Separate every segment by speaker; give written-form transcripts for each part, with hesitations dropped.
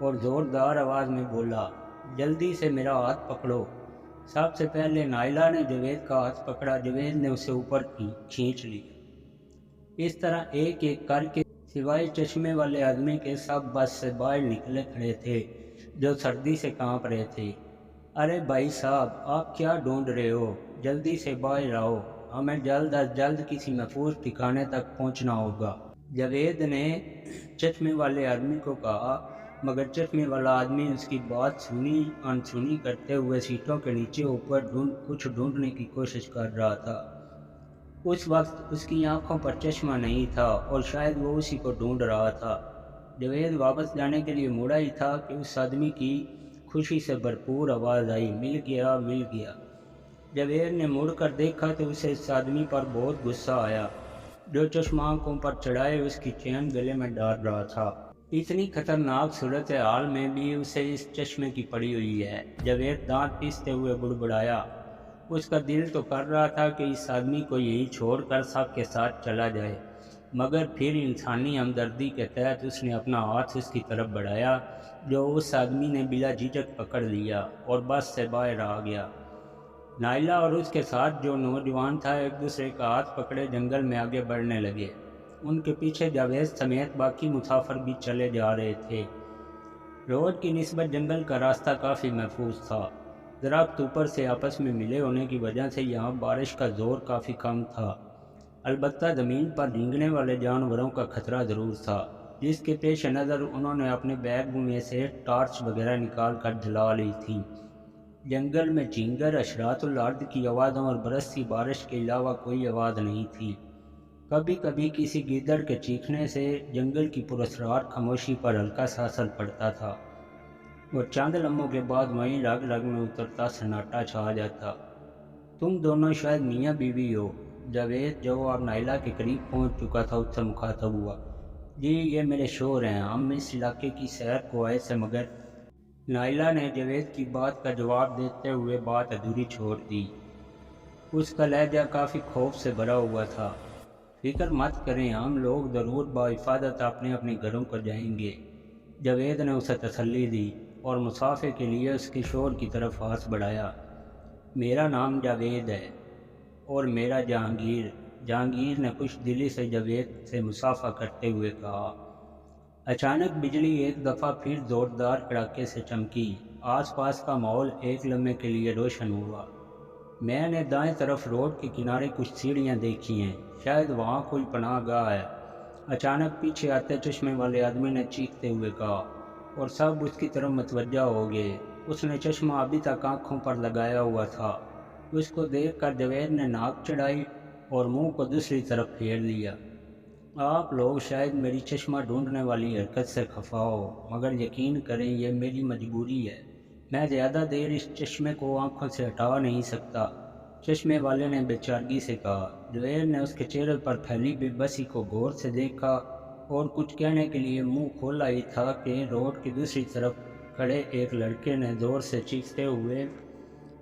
Speaker 1: اور زوردار آواز میں بولا، جلدی سے میرا ہاتھ پکڑو۔ سب سے پہلے نائلہ نے جاوید کا ہاتھ پکڑا، جاوید نے اسے اوپر کھینچ لیا۔ اس طرح ایک ایک کر کے سوائے چشمے والے آدمی کے سب بس سے باہر نکلے کھڑے تھے جو سردی سے کانپ رہے تھے۔ ارے بھائی صاحب، آپ کیا ڈھونڈ رہے ہو؟ جلدی سے باہر آؤ، ہمیں جلد از جلد کسی محفوظ ٹھکانے تک پہنچنا ہوگا، جاوید نے چشمے والے آدمی کو کہا، مگر چشمے والا آدمی اس کی بات سنی انسنی کرتے ہوئے سیٹوں کے نیچے اوپر کچھ ڈھونڈنے کی کوشش کر رہا تھا۔ اس وقت اس کی آنکھوں پر چشمہ نہیں تھا اور شاید وہ اسی کو ڈھونڈ رہا تھا۔ جاوید واپس جانے کے لیے مڑا ہی تھا کہ اس آدمی کی خوشی سے بھرپور آواز آئی، مل گیا مل گیا۔ جاوید نے مڑ کر دیکھا تو اسے اس آدمی پر بہت غصہ آیا جو چشمہ آنکھوں پر چڑھائے اس کی چین گلے میں ڈال رہا تھا۔ اتنی خطرناک صورتحال میں بھی اسے اس چشمے کی پڑی ہوئی ہے، جاوید دانت پیستے ہوئے بڑبڑایا۔ اس کا دل تو کر رہا تھا کہ اس آدمی کو یہی چھوڑ کر سب کے ساتھ چلا جائے، مگر پھر انسانی ہمدردی کے تحت اس نے اپنا ہاتھ اس کی طرف بڑھایا جو اس آدمی نے بلا جھجک پکڑ لیا اور بس سے باہر آ گیا۔ نائلہ اور اس کے ساتھ جو نوجوان تھا ایک دوسرے کا ہاتھ پکڑے جنگل میں آگے بڑھنے لگے۔ ان کے پیچھے جاوید سمیت باقی مسافر بھی چلے جا رہے تھے۔ روڈ کی نسبت جنگل کا راستہ کافی محفوظ تھا۔ درخت اوپر سے آپس میں ملے ہونے کی وجہ سے یہاں بارش کا زور کافی کم تھا، البتہ زمین پر رینگنے والے جانوروں کا خطرہ ضرور تھا، جس کے پیش نظر انہوں نے اپنے بیگ میں سے ٹارچ وغیرہ نکال کر جلا لی تھی۔ جنگل میں چینگر، حشرات الارض کی آوازوں اور برستی بارش کے علاوہ کوئی آواز نہیں تھی۔ کبھی کبھی کسی گیدڑ کے چیخنے سے جنگل کی پراسرار خاموشی پر ہلکا سا اثر پڑتا تھا اور چند لمحوں کے بعد وہیں رگ رگ میں اترتا سناٹا چھا جاتا۔ تم دونوں شاید میاں بیوی ہو، جاوید جو اب نائلہ کے قریب پہنچ چکا تھا اس سے مخاطب ہوا۔ جی یہ میرے شوہر ہیں، ہم اس علاقے کی سیر کو آئے تھے، مگر نائلہ نے جاوید کی بات کا جواب دیتے ہوئے بات ادھوری چھوڑ دی۔ اس کا لہجہ کافی خوف سے بھرا ہوا تھا۔ فکر مت کریں، ہم لوگ ضرور بحفاظت اپنے اپنے گھروں کو جائیں گے، جاوید نے اسے تسلی دی اور مسافے کے لیے اس کے شوہر کی طرف ہاتھ بڑھایا۔ میرا نام جاوید ہے اور میرا جہانگیر، جہانگیر نے خوش دلی سے جاوید سے مصافحہ کرتے ہوئے کہا۔ اچانک بجلی ایک دفعہ پھر زوردار کڑاکے سے چمکی، آس پاس کا ماحول ایک لمحے کے لیے روشن ہوا۔ میں نے دائیں طرف روڈ کے کنارے کچھ سیڑھیاں دیکھی ہیں، شاید وہاں کوئی پناہ گاہ ہے، اچانک پیچھے آتے چشمے والے آدمی نے چیختے ہوئے کہا، اور سب اس کی طرف متوجہ ہو گئے۔ اس نے چشمہ ابھی تک آنکھوں پر لگایا ہوا تھا۔ اس کو دیکھ کر جاوید نے ناک چڑھائی اور منہ کو دوسری طرف پھیر لیا۔ آپ لوگ شاید میری چشمہ ڈھونڈنے والی حرکت سے خفا ہو، مگر یقین کریں یہ میری مجبوری ہے، میں زیادہ دیر اس چشمے کو آنکھوں سے ہٹا نہیں سکتا، چشمے والے نے بے چارگی سے کہا۔ جاوید نے اس کے چہرے پر پھیلی بے بسی کو غور سے دیکھا اور کچھ کہنے کے لیے منہ کھولا ہی تھا کہ روڈ کی دوسری طرف کھڑے ایک لڑکے نے زور سے چیختے ہوئے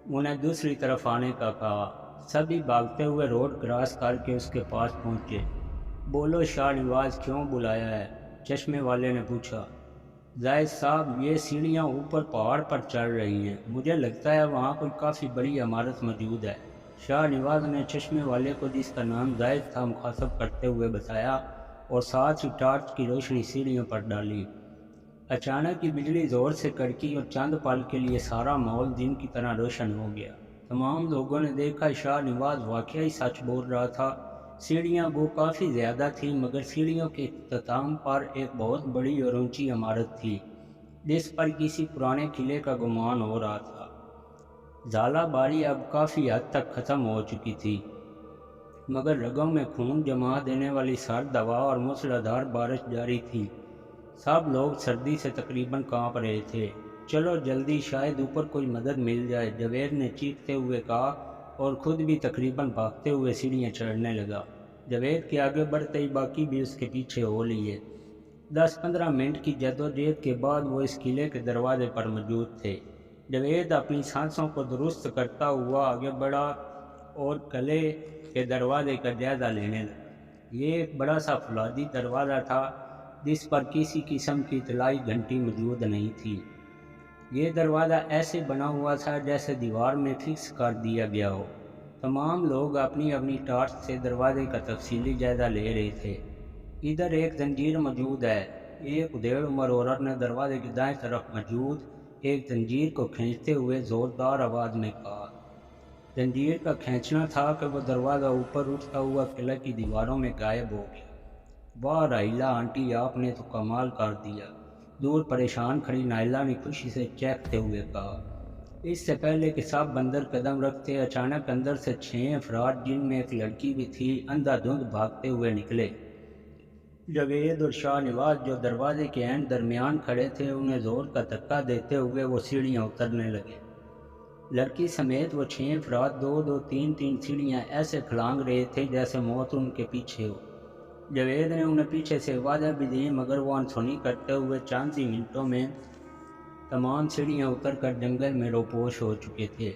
Speaker 1: انہیں دوسری طرف آنے کا کہا۔ سبھی بھاگتے ہوئے روڈ کراس کر کے اس کے پاس پہنچے۔ بولو شاہ نواز، کیوں بلایا ہے؟ چشمے والے نے پوچھا۔ زاہد صاحب، یہ سیڑھیاں اوپر پہاڑ پر چڑھ رہی ہیں، مجھے لگتا ہے وہاں کوئی کافی بڑی عمارت موجود ہے، شاہ نواز نے چشمے والے کو جس کا نام زاہد تھا مخاطب کرتے ہوئے بتایا اور ساتھ ہی ٹارچ کی روشنی سیڑھیوں پر ڈالی۔ اچانک ہی بجلی زور سے کڑکی اور چند پل کے لیے سارا ماحول دن کی طرح روشن ہو گیا۔ تمام لوگوں نے دیکھا شاہ نواز واقعی سچ بول رہا تھا۔ سیڑھیاں وہ کافی زیادہ تھیں، مگر سیڑھیوں کے اختتام پر ایک بہت بڑی اور اونچی عمارت تھی جس پر کسی پرانے قلعے کا گمان ہو رہا تھا۔ ژالہ باری اب کافی حد تک ختم ہو چکی تھی، مگر رگوں میں خون جما دینے والی سرد ہوا اور موسلادھار بارش جاری تھی۔ سب لوگ سردی سے تقریباً کانپ رہے تھے۔ چلو جلدی، شاید اوپر کوئی مدد مل جائے، جاوید نے چیختے ہوئے کہا اور خود بھی تقریباً بھاگتے ہوئے سیڑھیاں چڑھنے لگا۔ جاوید کے آگے بڑھتے ہی باقی بھی اس کے پیچھے ہو لیے۔ 10-15 منٹ کی جدوجہد کے بعد وہ اس قلعے کے دروازے پر موجود تھے۔ جاوید اپنی سانسوں کو درست کرتا ہوا آگے بڑھا اور قلعے کے دروازے کا جائزہ لینے لگا۔ یہ ایک بڑا سا فولادی دروازہ تھا جس پر کسی قسم کی اطلاعی گھنٹی موجود نہیں تھی۔ یہ دروازہ ایسے بنا ہوا تھا جیسے دیوار میں فکس کر دیا گیا ہو۔ تمام لوگ اپنی اپنی ٹارچ سے دروازے کا تفصیلی جائزہ لے رہے تھے۔ ادھر ایک زنجیر موجود ہے، ایک ادھیڑ عمر عورت نے دروازے کی دائیں طرف موجود ایک زنجیر کو کھینچتے ہوئے زوردار آواز میں کہا۔ زنجیر کا کھینچنا تھا کہ وہ دروازہ اوپر اٹھتا ہوا قلعے کی دیواروں میں غائب ہو گیا۔ واہ راحیلہ آنٹی، آپ نے تو کمال کر دیا، دور پریشان کھڑی نائلہ نے خوشی سے چہکتے ہوئے کہا۔ اس سے پہلے کہ سب اندر قدم رکھتے، اچانک اندر سے 6 افراد جن میں ایک لڑکی بھی تھی اندھا دھند بھاگتے ہوئے نکلے۔ جاوید اور شاہ نواز جو دروازے کے عین درمیان کھڑے تھے انہیں زور کا دھکا دیتے ہوئے وہ سیڑھیاں اترنے لگے۔ لڑکی سمیت وہ 6 افراد 2-2 3-3 سیڑھیاں ایسے کھلانگ رہے تھے جیسے موت ان کے پیچھے ہو۔ جاوید نے انہیں پیچھے سے آوازیں بھی دیں مگر وہ انسنی کرتے ہوئے چند ہی منٹوں میں تمام سیڑھیاں اتر کر جنگل میں روپوش ہو چکے تھے۔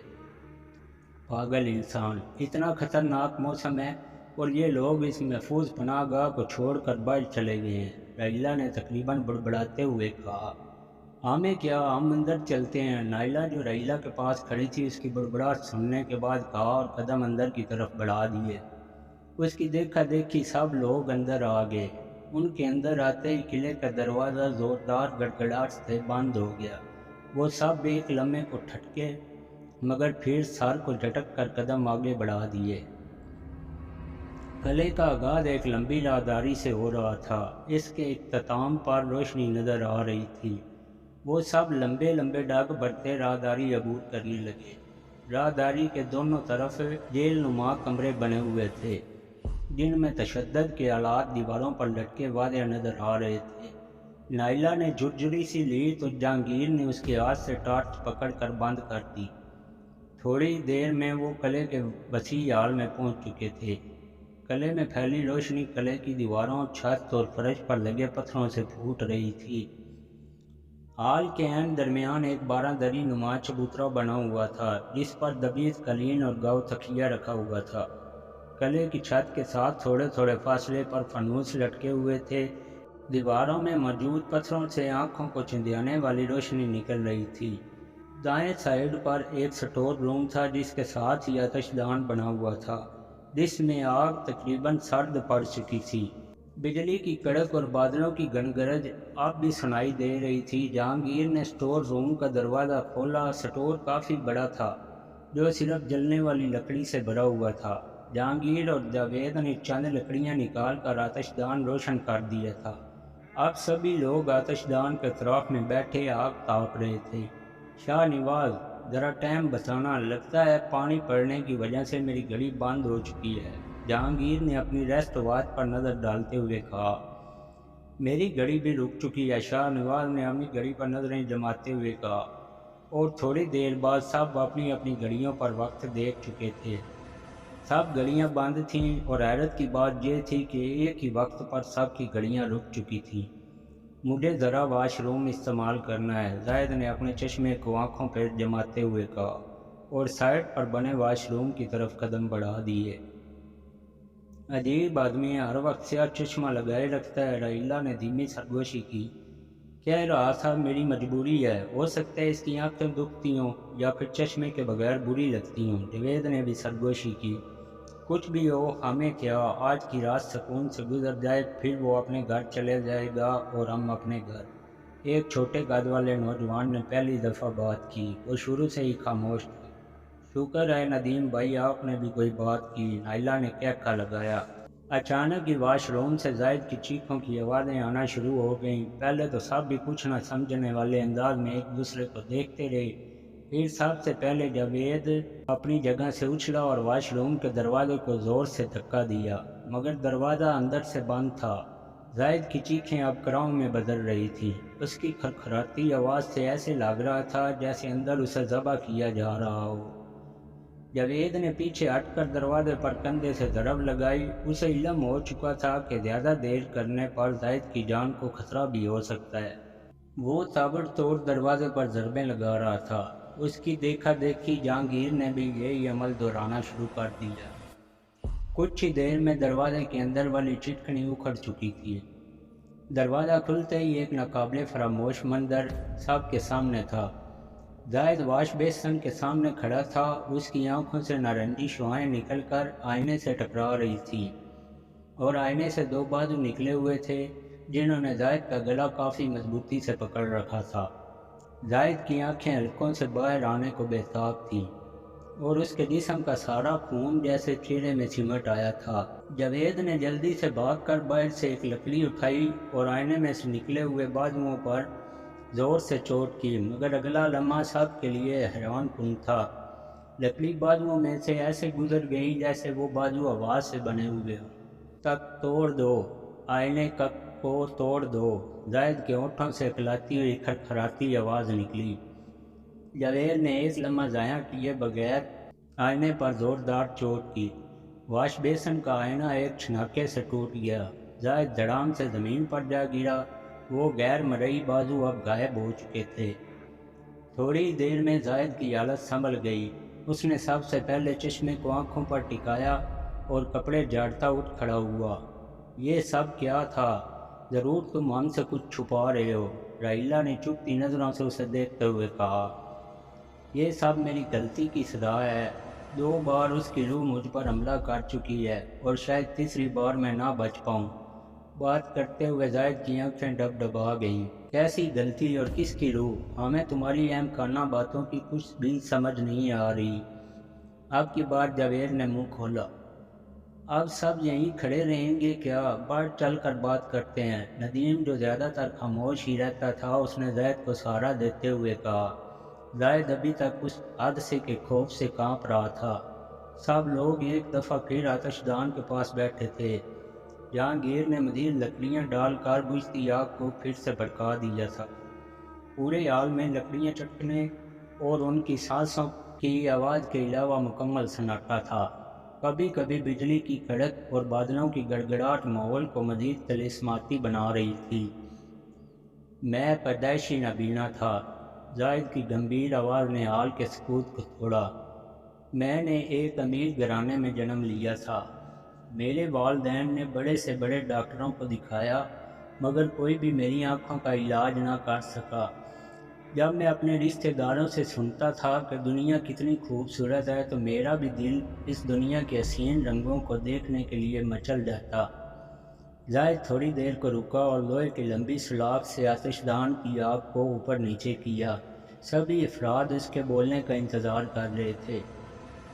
Speaker 1: پاگل انسان، اتنا خطرناک موسم ہے اور یہ لوگ اس محفوظ پناہ گاہ کو چھوڑ کر باہر چلے گئے ہیں، راحیلہ نے تقریباً بڑبڑاتے ہوئے کہا۔ ہمیں کیا، ہم اندر چلتے ہیں، نائلہ جو راحیلہ کے پاس کھڑی تھی اس کی بڑبڑاہٹ سننے کے بعد کہا اور قدم اندر کی طرف بڑھا دیے۔ اس کی دیکھا دیکھی سب لوگ اندر آ گئے۔ ان کے اندر آتے ہی قلعے کا دروازہ زوردار گڑگڑاہٹ سے بند ہو گیا۔ وہ سب ایک لمحے کو ٹھٹکے مگر پھر سر کو جھٹک کر قدم آگے بڑھا دیے۔ قلعے کا آغاز ایک لمبی راہداری سے ہو رہا تھا، اس کے اختتام پر روشنی نظر آ رہی تھی۔ وہ سب لمبے لمبے ڈگ بھرتے راہداری عبور کرنے لگے۔ راہداری کے دونوں طرف جیل نما کمرے بنے ہوئے تھے جن میں تشدد کے آلات دیواروں پر لٹکے واضح نظر آ رہے تھے۔ نائلہ نے جھرجھری سی لی تو جہانگیر نے اس کے ہاتھ سے ٹارچ پکڑ کر بند کر دی۔ تھوڑی دیر میں وہ قلعے کے وسیع ہال میں پہنچ چکے تھے۔ قلعے میں پھیلی روشنی قلعے کی دیواروں، چھت اور فرش پر لگے پتھروں سے پھوٹ رہی تھی۔ ہال کے عین درمیان ایک 12 دری نما چبوترا بنا ہوا تھا جس پر دبیز قالین اور گاؤ تکیہ رکھا ہوا تھا۔ قلعے کی چھت کے ساتھ تھوڑے تھوڑے فاصلے پر فانوس لٹکے ہوئے تھے۔ دیواروں میں موجود پتھروں سے آنکھوں کو چندیانے والی روشنی نکل رہی تھی۔ دائیں سائیڈ پر ایک سٹور روم تھا جس کے ساتھ ہی آتش دان بنا ہوا تھا جس میں آگ تقریباً سرد پڑ چکی تھی۔ بجلی کی کڑک اور بادلوں کی گنگرج اب بھی سنائی دے رہی تھی۔ جہانگیر نے سٹور روم کا دروازہ کھولا۔ سٹور کافی بڑا تھا جو صرف جلنے والی لکڑی سے بھرا ہوا تھا۔ جہانگیر اور جاوید نے چند لکڑیاں نکال کر آتش دان روشن کر دیا تھا۔ اب سبھی لوگ آتش دان کے اطراف میں بیٹھے آگ تاپ رہے تھے۔ شاہ نواز، ذرا ٹائم بچانا، لگتا ہے پانی پڑنے کی وجہ سے میری گھڑی بند ہو چکی ہے، جہانگیر نے اپنی ریسٹ واچ پر نظر ڈالتے ہوئے کہا۔ میری گھڑی بھی رک چکی ہے، شاہ نواز نے اپنی گھڑی پر نظریں جماتے ہوئے کہا، اور تھوڑی دیر بعد سب اپنی اپنی گھڑیوں پر وقت دیکھ چکے تھے۔ سب گھڑیاں بند تھیں اور حیرت کی بات یہ تھی کہ ایک ہی وقت پر سب کی گھڑیاں رک چکی تھیں۔ مجھے ذرا واش روم استعمال کرنا ہے، زاہد نے اپنے چشمے کو آنکھوں پہ جماتے ہوئے کہا اور سائڈ پر بنے واش روم کی طرف قدم بڑھا دیے۔ عجیب آدمی ہے، ہر وقت سیاہ چشمہ لگائے رکھتا ہے، راحیلہ نے دھیمی سرگوشی کی۔ کہہ رہا تھا میری مجبوری ہے، ہو سکتا ہے اس کی آنکھیں دکھتی ہوں یا پھر چشمے کے بغیر بری لگتی ہوں، جاوید نے بھی سرگوشی کی۔ کچھ بھی ہو، ہمیں کیا، آج کی رات سکون سے گزر جائے پھر وہ اپنے گھر چلے جائے گا اور ہم اپنے گھر۔ ایک چھوٹے قد والے نوجوان نے پہلی دفعہ بات کی، وہ شروع سے ہی خاموش تھا۔ شکر ہے ندیم بھائی آپ نے بھی کوئی بات کی، نائلہ نے کہکا لگایا۔ اچانک ہی واش روم سے زاہد کی چیخوں کی آوازیں آنا شروع ہو گئیں۔ پہلے تو سب بھی کچھ نہ سمجھنے والے انداز میں ایک دوسرے کو دیکھتے رہے، پھر سب سے پہلے جاوید اپنی جگہ سے اچھلا اور واش روم کے دروازے کو زور سے دھکا دیا، مگر دروازہ اندر سے بند تھا۔ زاہد کی چیخیں اب کراؤں میں بدل رہی تھیں، اس کی کھرکھراتی آواز سے ایسے لگ رہا تھا جیسے اندر اسے ذبح کیا جا رہا ہو۔ جاوید نے پیچھے ہٹ کر دروازے پر کندھے سے ضرب لگائی، اسے علم ہو چکا تھا کہ زیادہ دیر کرنے پر زاہد کی جان کو خطرہ بھی ہو سکتا ہے۔ وہ تابڑ توڑ دروازے پر ضربیں لگا رہا تھا۔ اس کی دیکھا دیکھی جہانگیر نے بھی یہی عمل دہرانا شروع کر دیا۔ کچھ ہی دیر میں دروازے کے اندر والی چٹکنی اکھڑ چکی تھی۔ دروازہ کھلتے ہی ایک ناقابل فراموش منظر سب کے سامنے تھا۔ زاہد واش بیسن کے سامنے کھڑا تھا، اس کی آنکھوں سے نارنجی شعاعیں نکل کر آئینے سے ٹکرا رہی تھیں، اور آئینے سے دو بازو نکلے ہوئے تھے جنہوں نے زاہد کا گلا کافی مضبوطی سے پکڑ رکھا تھا۔ زاہد کی آنکھیں حلقوں سے باہر آنے کو بےتاب تھیں، اور اس کے جسم کا سارا خون جیسے چہرے میں سمٹ آیا تھا۔ جاوید نے جلدی سے بھاگ کر باہر سے ایک لکڑی اٹھائی اور آئینے میں سے نکلے ہوئے بازوؤں پر زور سے چوٹ کی، مگر اگلا لمحہ سب کے لیے حیران کن تھا۔ لکڑی بازوؤں میں سے ایسے گزر گئی جیسے وہ بازو ہوا سے بنے ہوئے ہوں۔ تک توڑ دو، آئینے کو توڑ دو، زاہد کے ہونٹوں سے اکلاتی ہوئی کھرکھراتی آواز نکلی۔ جاوید نے ایک لمحہ ضائع کیے بغیر آئینے پر زوردار چوٹ کی۔ واش بیسن کا آئینہ ایک چھناکے سے ٹوٹ گیا۔ زاہد دھڑام سے زمین پر جا گرا، وہ غیر مرئی بازو اب غائب ہو چکے تھے۔ تھوڑی دیر میں زاہد کی حالت سنبھل گئی۔ اس نے سب سے پہلے چشمے کو آنکھوں پر ٹکایا اور کپڑے جھاڑتا اٹھ کھڑا ہوا۔ یہ سب کیا تھا؟ ضرور تم ہم سے کچھ چھپا رہے ہو، راحیلہ نے چپتی نظروں سے اسے دیکھتے ہوئے کہا۔ یہ سب میری غلطی کی سزا ہے۔ 2 بار اس کی روح مجھ پر حملہ کر چکی ہے، اور شاید تیسری بار میں نہ بچ پاؤں۔ بات کرتے ہوئے زاہد کی آنکھیں ڈب-ڈبا گئیں۔ کیسی غلطی اور کس کی روح؟ ہمیں تمہاری اہم کانہ باتوں کی کچھ بھی سمجھ نہیں آ رہی۔ اب کی بار جاوید نے منہ کھولا۔ اب سب یہیں کھڑے رہیں گے کیا؟ بڑھ چل کر بات کرتے ہیں۔ ندیم جو زیادہ تر خاموش ہی رہتا تھا، اس نے زاہد کو سہارا دیتے ہوئے کہا۔ زاہد ابھی تک اس حادثے کے خوف سے کانپ رہا تھا۔ سب لوگ ایک دفعہ پھر آتش دان کے پاس بیٹھے تھے۔ جہانگیر نے مزید لکڑیاں ڈال کر بجھتی آگ کو پھر سے بھڑکا دیا تھا۔ پورے ہال میں لکڑیاں چٹکنے اور ان کی سانسوں کی آواز کے علاوہ مکمل سناٹا تھا۔ کبھی کبھی بجلی کی کڑک اور بادلوں کی گڑگڑاہٹ ماحول کو مزید طلسماتی بنا رہی تھی۔ میں پیدائشی نابینا تھا، زاہد کی گمبھیر آواز نے حال کے سکوت کو توڑا۔ میں نے ایک امیر گھرانے میں جنم لیا تھا۔ میرے والدین نے بڑے سے بڑے ڈاکٹروں کو دکھایا، مگر کوئی بھی میری آنکھوں کا علاج نہ کر سکا۔ جب میں اپنے رشتہ داروں سے سنتا تھا کہ دنیا کتنی خوبصورت ہے، تو میرا بھی دل اس دنیا کے حسین رنگوں کو دیکھنے کے لیے مچل جاتا۔ زاہد تھوڑی دیر کو رکا اور لوہے کی لمبی سلاخ سے آتش دان کی آگ کو اوپر نیچے کیا۔ سبھی افراد اس کے بولنے کا انتظار کر رہے تھے۔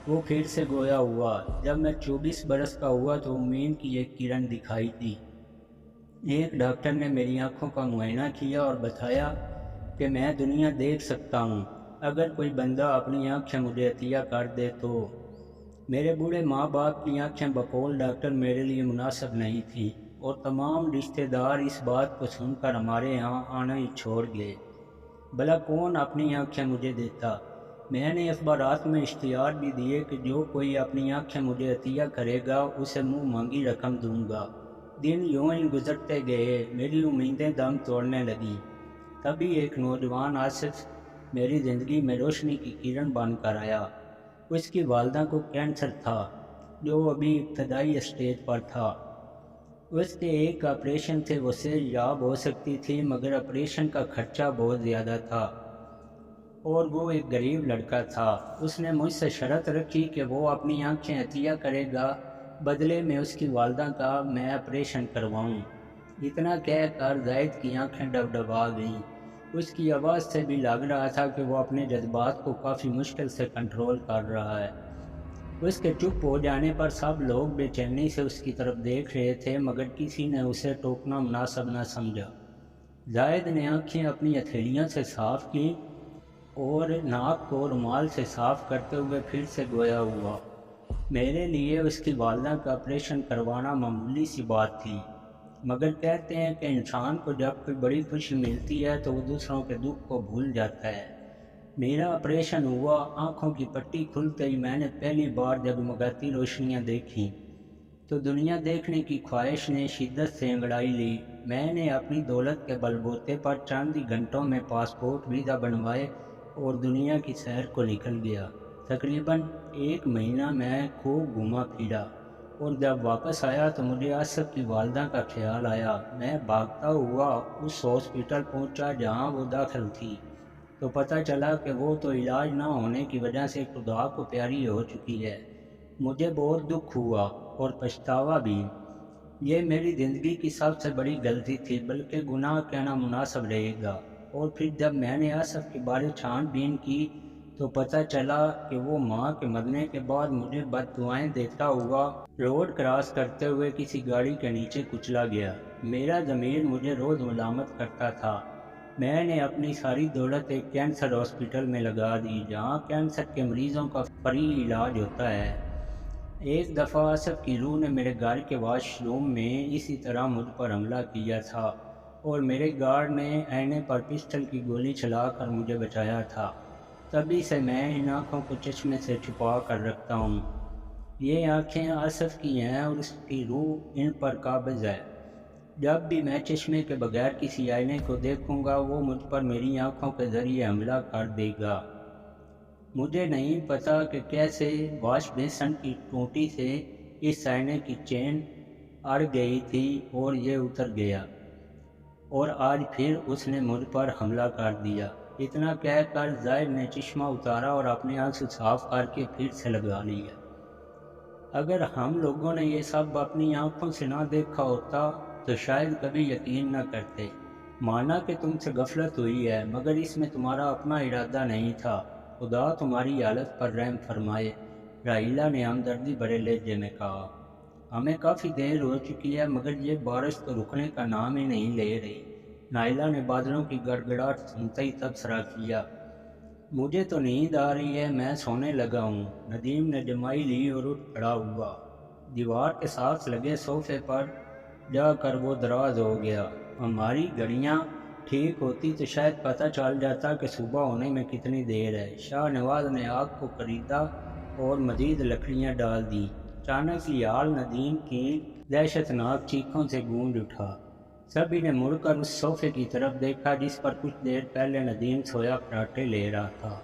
Speaker 1: وہ پھر سے گویا ہوا۔ جب میں 24 برس کا ہوا تو امید کی ایک کرن دکھائی دی۔ ایک ڈاکٹر نے میری آنکھوں کا معائنہ کیا اور بتایا کہ میں دنیا دیکھ سکتا ہوں، اگر کوئی بندہ اپنی آنکھیں مجھے عطیہ کر دے تو۔ میرے بوڑھے ماں باپ کی آنکھیں بقول ڈاکٹر میرے لیے مناسب نہیں تھیں، اور تمام رشتہ دار اس بات کو سن کر ہمارے یہاں آنا ہی چھوڑ گئے۔ بھلا کون اپنی آنکھیں مجھے دیتا؟ میں نے اخبارات میں اشتہار بھی دیے کہ جو کوئی اپنی آنکھیں مجھے عطیہ کرے گا اسے منہ مانگی رقم دوں گا۔ دن یوں ہی گزرتے گئے، میری امیدیں دم توڑنے لگیں۔ تبھی ایک نوجوان آصف میری زندگی میں روشنی کی کرن بن کر آیا۔ اس کی والدہ کو کینسر تھا، جو ابھی ابتدائی اسٹیج پر تھا۔ اس کے ایک آپریشن سے وہ صحت یاب ہو سکتی تھی، مگر آپریشن کا خرچہ بہت زیادہ تھا، اور وہ ایک غریب لڑکا تھا۔ اس نے مجھ سے شرط رکھی کہ وہ اپنی آنکھیں عطیہ کرے گا، بدلے میں اس کی والدہ کا میں آپریشن کرواؤں۔ اتنا کہہ کر زاہد کی آنکھیں ڈب-ڈبا گئیں۔ اس کی آواز سے بھی لگ رہا تھا کہ وہ اپنے جذبات کو کافی مشکل سے کنٹرول کر رہا ہے۔ اس کے چپ ہو جانے پر سب لوگ بے چینی سے اس کی طرف دیکھ رہے تھے، مگر کسی نے اسے ٹوکنا مناسب نہ سمجھا۔ زاہد نے آنکھیں اپنی ہتھیلیوں سے صاف کی اور ناک کو رومال سے صاف کرتے ہوئے پھر سے گویا ہوا۔ میرے لیے اس کی والدہ کا آپریشن کروانا معمولی سی بات تھی، مگر کہتے ہیں کہ انسان کو جب کوئی بڑی خوشی ملتی ہے تو وہ دوسروں کے دکھ کو بھول جاتا ہے۔ میرا آپریشن ہوا۔ آنکھوں کی پٹی کھلتے ہی میں نے پہلی بار جگمگاتی روشنیاں دیکھیں تو دنیا دیکھنے کی خواہش نے شدت سے انگڑائی لی۔ میں نے اپنی دولت کے بل بوتے پر چند ہی گھنٹوں میں پاسپورٹ ویزا بنوائے اور دنیا کی سیر کو نکل گیا۔ تقریباً 1 مہینہ میں خوب گھوما پھرا۔ اور جب واپس آیا تو مجھے آصف کی والدہ کا خیال آیا۔ میں بھاگتا ہوا اس ہاسپٹل پہنچا جہاں وہ داخل تھی، تو پتہ چلا کہ وہ تو علاج نہ ہونے کی وجہ سے خدا کو پیاری ہو چکی ہے۔ مجھے بہت دکھ ہوا اور پچھتاوا بھی۔ یہ میری زندگی کی سب سے بڑی غلطی تھی، بلکہ گناہ کہنا مناسب رہے گا۔ اور پھر جب میں نے آصف کے بارے چھان بین کی تو پتہ چلا کہ وہ ماں کے مرنے کے بعد مجھے بد دعائیں دیتا ہوا روڈ کراس کرتے ہوئے کسی گاڑی کے نیچے کچلا گیا۔ میرا ضمیر مجھے روز ملامت کرتا تھا۔ میں نے اپنی ساری دولت ایک کینسر ہاسپٹل میں لگا دی، جہاں کینسر کے مریضوں کا فری علاج ہوتا ہے۔ ایک دفعہ آصف کی روح نے میرے گھر کے واش روم میں اسی طرح مجھ پر حملہ کیا تھا، اور میرے گارڈ نے آئینے پر پسٹل کی گولی چلا کر مجھے بچایا تھا۔ تبھی سے میں ان آنکھوں کو چشمے سے چھپا کر رکھتا ہوں۔ یہ آنکھیں آصف کی ہیں اور اس کی روح ان پر قابض ہے۔ جب بھی میں چشمے کے بغیر کسی آئینے کو دیکھوں گا، وہ مجھ پر میری آنکھوں کے ذریعے حملہ کر دے گا۔ مجھے نہیں پتا کہ کیسے واش بیسن کی ٹوٹی سے اس آئینے کی چین اڑ گئی تھی اور یہ اتر گیا، اور آج پھر اس نے مجھ پر حملہ کر دیا۔ اتنا کہہ کر زاہد نے چشمہ اتارا اور اپنے آنسو صاف کر کے پھر سے لگا لیا۔ اگر ہم لوگوں نے یہ سب اپنی آنکھوں سے نہ دیکھا ہوتا تو شاید کبھی یقین نہ کرتے۔ مانا کہ تم سے غفلت ہوئی ہے، مگر اس میں تمہارا اپنا ارادہ نہیں تھا۔ خدا تمہاری حالت پر رحم فرمائے، راحیلہ نے ہمدردی بھرے لہجے میں کہا۔ ہمیں کافی دیر ہو چکی ہے، مگر یہ بارش تو رکنے کا نام ہی نہیں لے رہی۔ نائلہ نے بادلوں کی گڑگڑاہٹ سنتے ہی تبصرہ کیا۔ مجھے تو نیند آ رہی ہے، میں سونے لگا ہوں۔ ندیم نے جمائی لی اور اٹھ کھڑا ہوا۔ دیوار کے ساتھ لگے صوفے پر جا کر وہ دراز ہو گیا۔ ہماری گھڑیاں ٹھیک ہوتی تو شاید پتہ چل جاتا کہ صبح ہونے میں کتنی دیر ہے۔ شاہ نواز نے آگ کو خریدا اور مزید لکڑیاں ڈال دیں۔ اچانک یہ حال ندیم کی دہشتناک چیخوں سے گونج اٹھا۔ سبھی نے مڑ کر اس صوفے کی طرف دیکھا جس پر کچھ دیر پہلے ندیم سویا کراٹے لے رہا تھا۔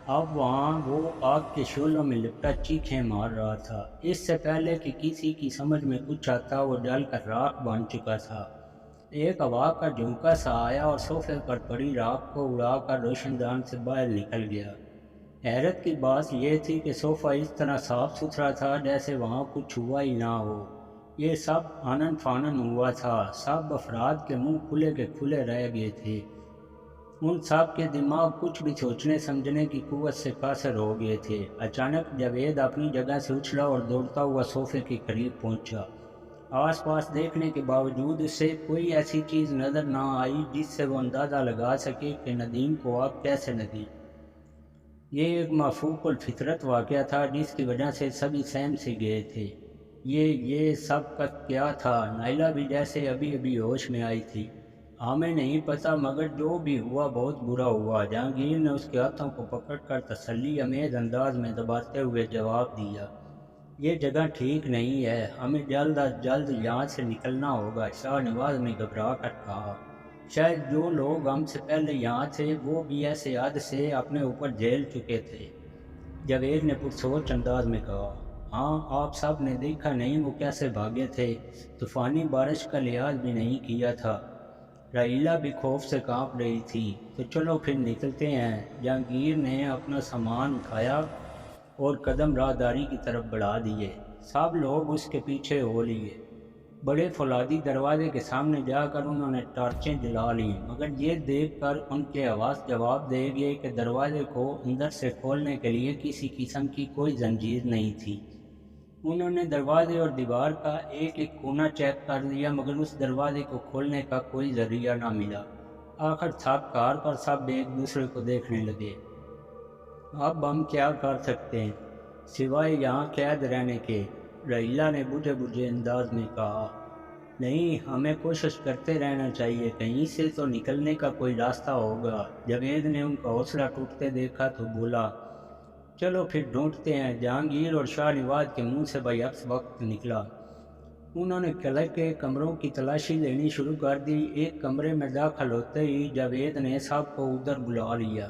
Speaker 1: اب وہاں وہ آگ کے شعلوں میں لپٹا چیخیں مار رہا تھا۔ اس سے پہلے کہ کسی کی سمجھ میں کچھ آتا، وہ جل کر راکھ بن چکا تھا۔ ایک ہوا کا جھونکا سا آیا اور صوفے پر پڑی راکھ کو اڑا کر روشن دان سے باہر نکل گیا۔ حیرت کی بات یہ تھی کہ صوفہ اس طرح صاف ستھرا تھا جیسے وہاں کچھ ہوا ہی نہ ہو۔ یہ سب آنن فانن ہوا تھا۔ سب افراد کے منہ کھلے کے کھلے رہ گئے تھے۔ ان سب کے دماغ کچھ بھی سوچنے سمجھنے کی قوت سے قاصر ہو گئے تھے۔ اچانک جاوید اپنی جگہ سے اچھلا اور دوڑتا ہوا صوفے کے قریب پہنچا۔ آس پاس دیکھنے کے باوجود اسے کوئی ایسی چیز نظر نہ آئی جس سے وہ اندازہ لگا سکے کہ ندیم کو آگ کیسے لگی۔ یہ ایک مفوق الفطرت واقعہ تھا جس کی وجہ سے سبھی سہم سے گئے تھے۔ یہ سب کا کیا تھا؟ نائلہ بھی جیسے ابھی ابھی ہوش میں آئی تھی۔ ہمیں نہیں پتا، مگر جو بھی ہوا بہت برا ہوا۔ جہانگیر نے اس کے ہاتھوں کو پکڑ کر تسلی امیز انداز میں دباتے ہوئے جواب دیا۔ یہ جگہ ٹھیک نہیں ہے، ہمیں جلد از جلد یہاں سے نکلنا ہوگا، شاہ نواز نے گھبرا کر کہا۔ شاید جو لوگ ہم سے پہلے یہاں تھے وہ بھی ایسے حد سے اپنے اوپر جھیل چکے تھے، جاوید نے پرسوچ انداز میں کہا۔ ہاں، آپ سب نے دیکھا نہیں وہ کیسے بھاگے تھے، طوفانی بارش کا لحاظ بھی نہیں کیا تھا۔ راحیلہ بھی خوف سے کانپ رہی تھی۔ تو چلو پھر نکلتے ہیں۔ جہانگیر نے اپنا سامان اٹھایا اور قدم راہداری کی طرف بڑھا دیے۔ سب لوگ اس کے پیچھے ہو لیے۔ بڑے فولادی دروازے کے سامنے جا کر انہوں نے ٹارچیں جلا لیں، مگر یہ دیکھ کر ان کے حواس جواب دے گئے کہ دروازے کو اندر سے کھولنے کے لیے کسی قسم کی کوئی زنجیر نہیں تھی۔ انہوں نے دروازے اور دیوار کا ایک ایک کونا چیک کر لیا، مگر اس دروازے کو کھولنے کا کوئی ذریعہ نہ ملا۔ آخر تھک ہار کر سب ایک دوسرے کو دیکھنے لگے۔ اب ہم کیا کر سکتے ہیں سوائے یہاں قید رہنے کے؟ راحیلہ نے بجھے بجھے انداز میں کہا۔ نہیں، ہمیں کوشش کرتے رہنا چاہیے، کہیں سے تو نکلنے کا کوئی راستہ ہوگا۔ جاوید نے ان کا حوصلہ ٹوٹتے دیکھا تو بولا، چلو پھر ڈھونڈتے ہیں۔ جہانگیر اور شاہ نواز کے منہ سے بیعکس وقت نکلا۔ انہوں نے قلعے کے کمروں کی تلاشی لینی شروع کر دی۔ ایک کمرے میں داخل ہوتے ہی جاوید نے سب کو ادھر بلا لیا۔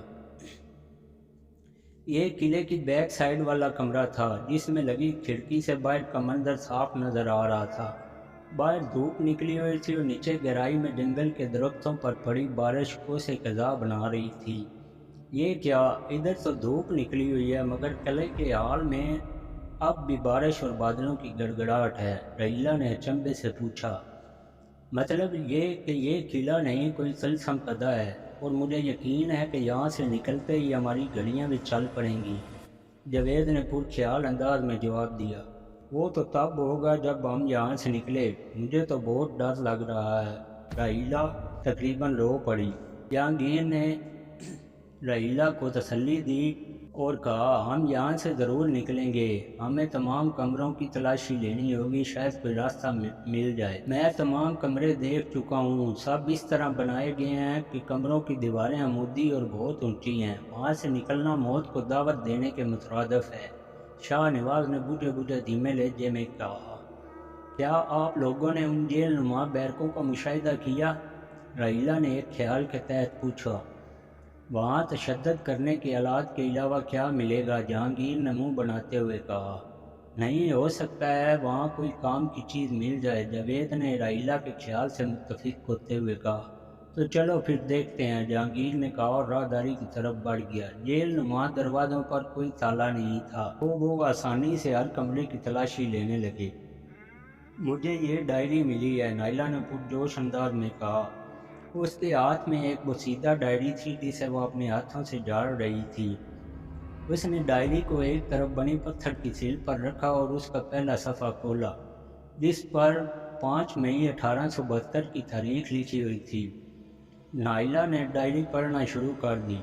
Speaker 1: یہ قلعے کی بیک سائڈ والا کمرہ تھا جس میں لگی کھڑکی سے باہر کا منظر صاف نظر آ رہا تھا۔ باہر دھوپ نکلی ہوئی تھی اور نیچے گہرائی میں جنگل کے درختوں پر پڑی بارش کو سے قضا بنا رہی تھی۔ یہ کیا، ادھر تو دھوپ نکلی ہوئی ہے مگر قلعے کے حال میں اب بھی بارش اور بادلوں کی گڑگڑاہٹ ہے، رحیلہ نے اچنبھے سے پوچھا۔ مطلب یہ کہ یہ قلعہ نہیں، کوئی طلسم قلعہ ہے، اور مجھے یقین ہے کہ یہاں سے نکلتے ہی ہماری گھڑیاں بھی چل پڑیں گی، جاوید نے پرخیال انداز میں جواب دیا۔ وہ تو تب ہوگا جب ہم یہاں سے نکلے، مجھے تو بہت ڈر لگ رہا ہے، رحیلہ تقریباً رو پڑی۔ جہانگیر نے رحیلہ کو تسلی دی اور کہا، ہم یہاں سے ضرور نکلیں گے، ہمیں تمام کمروں کی تلاشی لینی ہوگی، شاید کوئی راستہ مل جائے۔ میں تمام کمرے دیکھ چکا ہوں، سب اس طرح بنائے گئے ہیں کہ کمروں کی دیواریں عمودی اور بہت اونچی ہیں، وہاں سے نکلنا موت کو دعوت دینے کے مترادف ہے۔ شاہ نواز نے بوجھے بوجھے دھیمے لہجے میں کہا، کیا آپ لوگوں نے ان جیل نما بیرکوں کا مشاہدہ کیا؟ رحیلہ نے ایک خیال کے تحت پوچھا۔ وہاں تشدد کرنے کے آلات کے علاوہ کیا ملے گا؟ جہانگیر نے منہ بناتے ہوئے کہا۔ نہیں ہو سکتا ہے وہاں کوئی کام کی چیز مل جائے، جاوید نے رحیلہ کے خیال سے متفق ہوتے ہوئے کہا۔ تو چلو پھر دیکھتے ہیں، جہانگیر نے کہا اور راہداری کی طرف بڑھ گیا۔ جیل نما دروازوں پر کوئی تالا نہیں تھا، وہ آسانی سے ہر کمرے کی تلاشی لینے لگے۔ مجھے یہ ڈائری ملی ہے، نائلہ نے پرجوش انداز میں کہا۔ اس کے ہاتھ میں ایک بوسیدہ ڈائری تھی جسے وہ اپنے ہاتھوں سے جاڑ رہی تھی۔ اس نے ڈائری کو ایک طرف بنی پتھر کی سیل پر رکھا اور اس کا پہلا صفحہ کھولا، جس پر 5 مئی 1872 کی تاریخ لکھی ہوئی تھی۔ نائلہ نے ڈائری پڑھنا شروع کر دی۔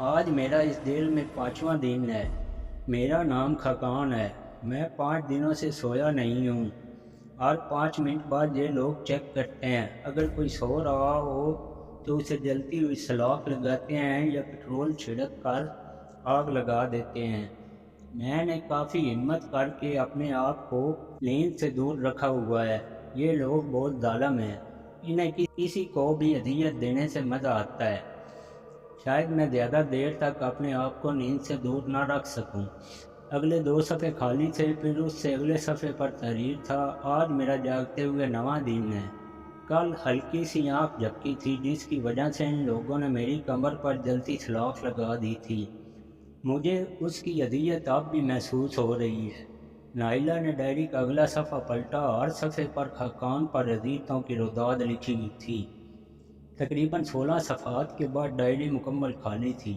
Speaker 1: آج میرا اس جیل میں 5واں دن ہے، میرا نام خاقان ہے، میں 5 دنوں سے سویا نہیں ہوں۔ ہر 5 منٹ بعد یہ لوگ چیک کرتے ہیں، اگر کوئی سو رہا ہو تو اسے جلتی ہوئی سلاخ لگاتے ہیں یا پٹرول چھڑک کر آگ لگا دیتے ہیں۔ میں نے کافی ہمت کر کے اپنے آپ کو نیند سے دور رکھا ہوا ہے۔ یہ لوگ بہت ظالم ہیں، انہیں کسی کو بھی اذیت دینے سے مزہ آتا ہے۔ شاید میں زیادہ دیر تک اپنے آپ کو نیند سے دور نہ رکھ سکوں۔ اگلے 2 صفحے خالی تھے، پھر اس سے اگلے صفحے پر تحریر تھا۔ آج میرا جاگتے ہوئے 9واں دن ہے۔ کل ہلکی سی آنکھ جھپکی تھی جس کی وجہ سے ان لوگوں نے میری کمر پر جلتی سلاخ لگا دی تھی۔ مجھے اس کی اذیت اب بھی محسوس ہو رہی ہے۔ نائلہ نے ڈائری کا اگلا صفحہ پلٹا، ہر صفحے پر خاقان پر اذیتوں کی روداد لکھی ہوئی تھی۔ تقریباً 16 صفحات کے بعد ڈائری مکمل خالی تھی۔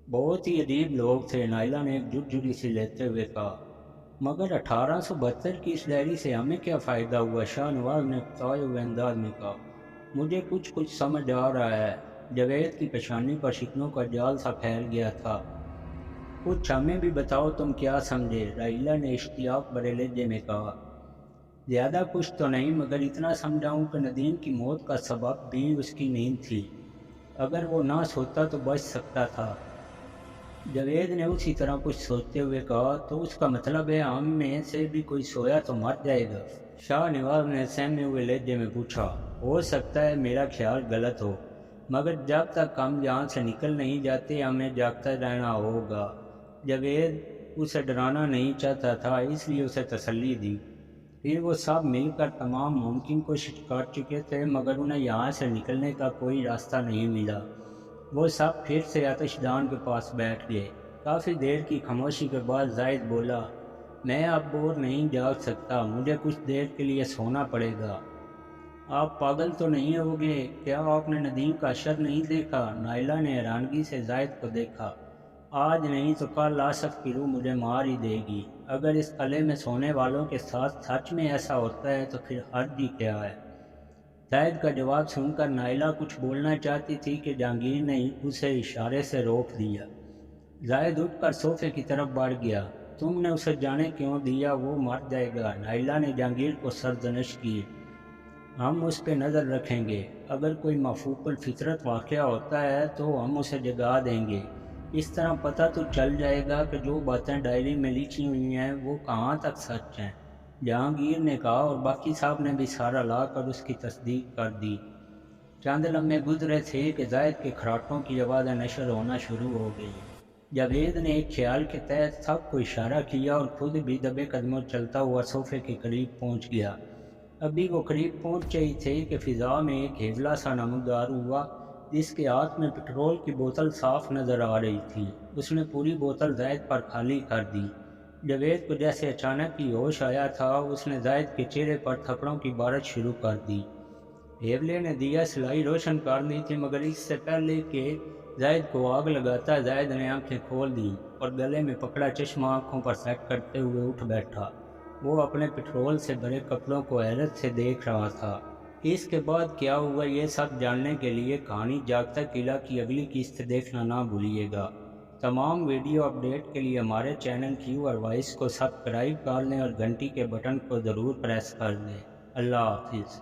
Speaker 1: بہت ہی عجیب لوگ تھے، نائلہ نے ایک جھرجھری سی لیتے ہوئے کہا۔ مگر 1872 کی اس ڈائری سے ہمیں کیا فائدہ ہوا؟ شاہ نواز نے اکتائے ہوئے انداز میں کہا۔ مجھے کچھ سمجھ آ رہا ہے۔ جاوید کی پیشانی پر شکنوں کا جال سا پھیل گیا تھا۔ کچھ ہمیں بھی بتاؤ، تم کیا سمجھے؟ رحیلہ نے اشتیاق بھرے لہجے میں کہا۔ زیادہ کچھ تو نہیں، مگر اتنا سمجھا ہوں کہ ندیم کی موت کا سبب بھی اس کی نیند تھی، اگر وہ نہ سوتا تو بچ سکتا تھا۔ جاوید نے اسی طرح کچھ سوچتے ہوئے کہا، تو اس کا مطلب ہے ہم میں سے بھی کوئی سویا تو مر جائے گا؟ شاہ نواز نے سہمے ہوئے لہجے میں پوچھا۔ ہو سکتا ہے میرا خیال غلط ہو، مگر جب تک ہم یہاں سے نکل نہیں جاتے ہمیں جاگتا رہنا ہوگا۔ جاوید اسے ڈرانا نہیں چاہتا تھا، اس لیے اسے تسلی دی۔ پھر وہ سب مل کر تمام ممکن کوشش کر چکے تھے مگر انہیں یہاں سے نکلنے کا کوئی راستہ نہیں ملا۔ وہ سب پھر سے آتش دان کے پاس بیٹھ گئے۔ کافی دیر کی خاموشی کے بعد زاہد بولا، میں اب اور نہیں جاگ سکتا، مجھے کچھ دیر کے لیے سونا پڑے گا۔ آپ پاگل تو نہیں ہوگے؟ کیا آپ نے ندیم کا اشر نہیں دیکھا؟ نائلہ نے حیرانگی سے زاہد کو دیکھا۔ آج نہیں تو کل آصف کی روح مجھے مار ہی دے گی۔ اگر اس قلعے میں سونے والوں کے ساتھ سچ میں ایسا ہوتا ہے تو پھر حرج ہی کیا ہے؟ زاہد کا جواب سن کر نائلہ کچھ بولنا چاہتی تھی کہ جہانگیر نے اسے اشارے سے روک دیا۔ زاہد اٹھ کر صوفے کی طرف بڑھ گیا۔ تم نے اسے جانے کیوں دیا؟ وہ مر جائے گا۔ نائلہ نے جہانگیر کو سرزنش کی۔ ہم اس پہ نظر رکھیں گے، اگر کوئی مفوق الفطرت واقعہ ہوتا ہے تو ہم اسے جگا دیں گے، اس طرح پتہ تو چل جائے گا کہ جو باتیں ڈائری میں لکھی ہوئی ہیں وہ کہاں تک سچ ہیں، جہانگیر نے کہا، اور باقی صاحب نے بھی سارا لا کر اس کی تصدیق کر دی۔ چند لمحے گزرے تھے کہ زاہد کے کھراٹوں کی آوازیں نشر ہونا شروع ہو گئی۔ جاوید نے ایک خیال کے تحت سب کو اشارہ کیا اور خود بھی دبے قدموں چلتا ہوا صوفے کے قریب پہنچ گیا۔ ابھی وہ قریب پہنچے ہی تھے کہ فضا میں ایک ہیولا سا نمودار ہوا جس کے ہاتھ میں پٹرول کی بوتل صاف نظر آ رہی تھی۔ اس نے پوری بوتل زید پر خالی کر دی۔ جاوید کو جیسے اچانک ہی ہوش آیا تھا، اس نے زید کے چہرے پر تھپڑوں کی بارش شروع کر دی۔ ہیولے نے دیا سلائی روشن کر دی تھی، مگر اس سے پہلے کہ زید کو آگ لگاتا، زید نے آنکھیں کھول دیں اور گلے میں پکڑا چشمہ آنکھوں پر سیٹ کرتے ہوئے اٹھ بیٹھا۔ وہ اپنے پٹرول سے بھرے کپڑوں کو حیرت سے دیکھ رہا تھا۔ اس کے بعد کیا ہوا، یہ سب جاننے کے لیے کہانی جاگتا قلعہ کی اگلی قسط دیکھنا نہ بھولیے گا۔ تمام ویڈیو اپڈیٹ کے لیے ہمارے چینل کیو اور وائس کو سبسکرائب کر لیں اور گھنٹی کے بٹن کو ضرور پریس کر دیں۔ اللہ حافظ۔